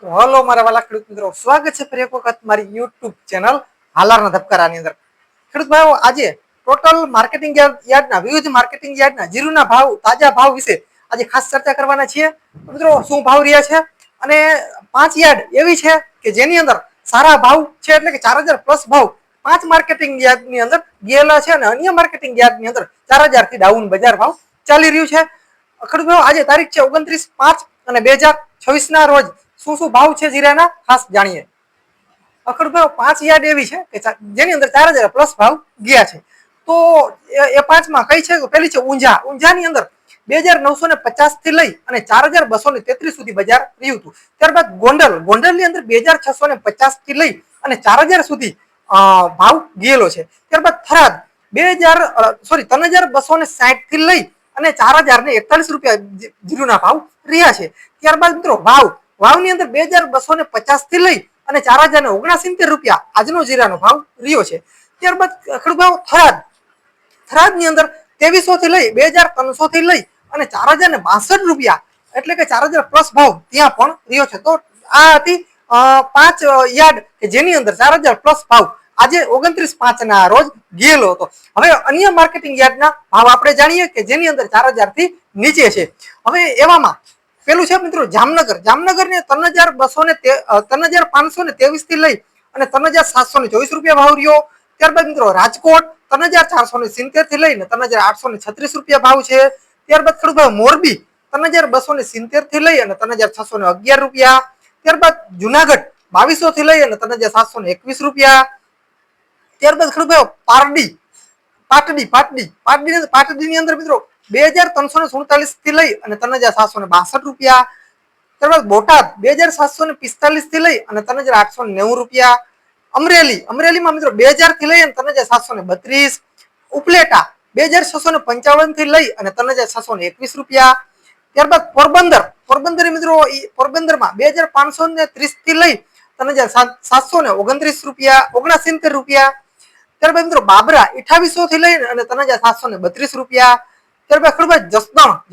તો હલો મારા વાલા ખેડૂત મિત્રો, સ્વાગત છે ફરી એક વખત મારી યુટ્યુબ ચેનલ હાલારના ધબકારાની અંદર. ખેડૂત ભાઈઓ, આજે ટોટલ માર્કેટિંગ યાર્ડના વિવિધ માર્કેટિંગ યાર્ડના જીરુના ભાવ, તાજા ભાવ વિશે આજે ખાસ ચર્ચા કરવાના છીએ. મિત્રો, શું ભાવ રહ્યા છે અને 5 યાર્ડ એવી છે કે જેની અંદર સારા ભાવ છે, એટલે કે 4000 પ્લસ ભાવ 5 માર્કેટિંગ યાર્ડની અંદર ગયેલા છે અને અન્ય માર્કેટિંગ યાર્ડની અંદર 4000 થી ડાઉન બજાર ભાવ ચાલી રહ્યું છે. ખેડૂત ભાઈઓ, આજે તારીખ છે 29/5 અને 2026 ના રોજ શું શું ભાવ છે જીરાના ખાસ જાણીએ. ખેડૂત ભાઈઓ, 5 યાર્ડ એવી છે કે જેની અંદર 4000 પ્લસ ભાવ ગયા છે. તો એ 5માં કઈ છે? પેલી છે ઊંઝા. ઊંઝાની અંદર 2950 થી લઈ અને 4233 સુધી બજાર રહ્યું હતું. ત્યારબાદ ગોંડલની અંદર 2650 થી લઈ અને 4000 સુધી ભાવ ગયેલો છે. ત્યારબાદ થરાદ 3260 થી લઈ અને 4041 રૂપિયા જીરુના ભાવ રહ્યા છે. ત્યારબાદ મિત્રો વાવની અંદર 2250 થી લઈ અને 4069 રૂપિયા આજનો જીરાનો ભાવ રહ્યો છે. ત્યારબાદ ખેડૂત ભાવ થરાદની અંદર 2300 થી લઈ 2300 થી લઈ અને 4062 રૂપિયા, એટલે કે 4000 પ્લસ ભાવ ત્યાં પણ રહ્યો છે. તો આ હતી 5 યાર્ડ કે જેની અંદર 4000 પ્લસ ભાવ આજે 29/5 ના રોજ ગયેલો હતો. હવે અન્ય માર્કેટિંગ યાર્ડના ભાવ આપણે જાણીએ કે જેની અંદર 4000 થી નીચે છે. હવે એવામાં પેલું છે મિત્રો જામનગરને 3523 થી લઈ અને 3724 રૂપિયા ભાવ રહ્યો. ત્યારબાદ મિત્રો રાજકોટ 3470 થી લઈને 3836 રૂપિયા ભાવ છે. ત્યારબાદ ખેડૂત મોરબી 3270 થી લઈ અને 3611 રૂપિયા. ત્યારબાદ જુનાગઢ 2200 થી લઈ અને 3721 રૂપિયા. ત્યારબાદ ખેડૂત પાટડીની અંદર મિત્રો 2347 થી લઈ અને 3762 રૂપિયા. ત્યારબાદ બોટાદ 2745 થી લઈ અને 3890 રૂપિયા. અમરેલીમાં મિત્રો 2000 થી લઈ અને 3732. ઉપલેટા 2655 થી લઈ અને 3621 રૂપિયા. ત્યારબાદ પોરબંદર મિત્રો પોરબંદરમાં 2530 થી લઈ 3729 રૂપિયા. ત્યારબાદ મિત્રો બાબરા 2800 થી લઈ અને 3732 રૂપિયા. ત્યારબાદ ખેડૂત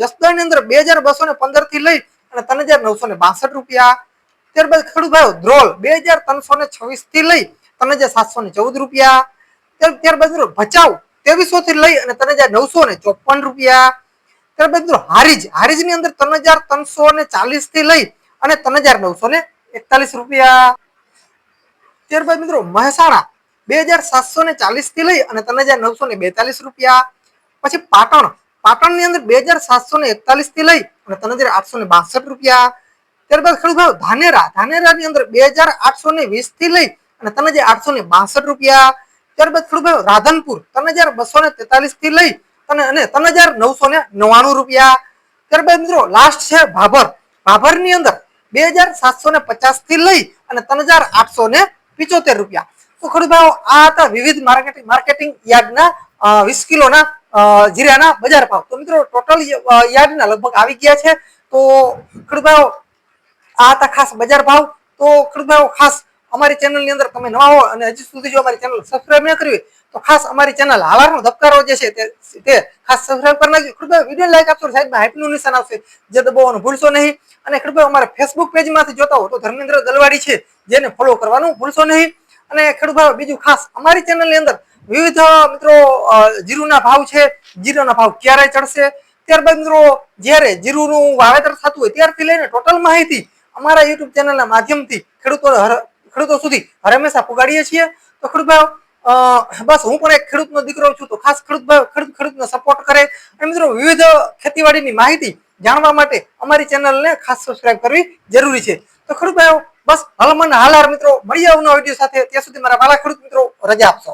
જસદણની અંદર 2215 થી લઈ અને 3962 રૂપિયા. ત્યારબાદ ખેડૂત ભાઈઓ ધ્રોલ 2326 થી લઈ 3714 રૂપિયા. ત્યારબાદ મિત્રો ભચાઉ 2300 થી લઈ અને 3954 રૂપિયા. ત્યારબાદ મિત્રો હારીજની અંદર 3340 થી લઈ અને 3941 રૂપિયા. ત્યારબાદ મિત્રો મહેસાણા 2740 થી લઈ અને 3942 રૂપિયા. પછી પાટણની અંદર 2741 થી લઈ અને 3862 રૂપિયા. ત્યારબાદ ખેડૂત ધાનેરાની અંદર 2820 થી લઈ અને 3862 રૂપિયા. ત્યારબાદ ખેડૂત રાધનપુર 3243 થી લઈ અને 3999 રૂપિયા. ત્યારબાદ મિત્રો લાસ્ટ છે ભાભરની અંદર 2750 થી લઈ અને 3875 રૂપિયા. તો ખેડૂત ભાઈઓ, આ હતા વિવિધ માર્કેટિંગ યાર્ડના 20 કિલોના જીરાના બજાર ભાવ. તો મિત્રો ટોટલ યાર્ડના લગભગ આવી ગયા છે. તો ખેડૂત ભાઈઓ, આ હતા ખાસ બજાર ભાવ. તો ખેડૂત ભાઈઓ, ખાસ અમારી ચેનલની અંદર તમે નવા હો અને હજી સુધી જો અમારી ચેનલ સબસ્ક્રાઇબ ન કરી તો ખાસ અમારી ચેનલ હાલારનો ધબકારો જે છે તે ખાસ સબસ્ક્રાઇબ કરી નાખજો. ખેડૂત ભાઈઓ, વિડીયો લાઈક આપશો, સાઈડમાં હાઈપનું નિશાન આવશે, જે દબાવવાનું ભૂલશો નહીં. અને ખેડૂત ભાઈઓ, અમારા ફેસબુક પેજમાંથી જોતા હો તો ધર્મેન્દ્ર દલવાડી છે, જેને ફોલો કરવાનું ભૂલશો નહીં. અને ખેડૂત ભાઈઓ, બીજું ખાસ અમારી ચેનલની અંદર વિવિધ મિત્રો જીરુના ભાવ છે, જીરાના ભાવ ક્યારે ચડશે, ત્યારબાદ મિત્રો જ્યારે જીરુનું વાવેતર થતું હોય ત્યારથી લઈને ટોટલ માહિતી અમારા યુટ્યુબ ચેનલના માધ્યમથી ખેડૂતો સુધી હંમેશા પુગાડીએ છીએ. તો ખેડૂત ભાઈઓ, બસ હું પણ એક ખેડૂતનો દીકરો છું, તો ખાસ ખેડૂતને સપોર્ટ કરે અને મિત્રો વિવિધ ખેતીવાડીની માહિતી જાણવા માટે અમારી ચેનલને ખાસ સબસ્ક્રાઇબ કરવી જરૂરી છે. તો ખેડૂત ભાઈઓ, બસ હાલાર મિત્રો મળીએ આવનો વિડીયો સાથે. ત્યાં સુધી મારા વાલા ખેડૂત મિત્રો રજા આપશો.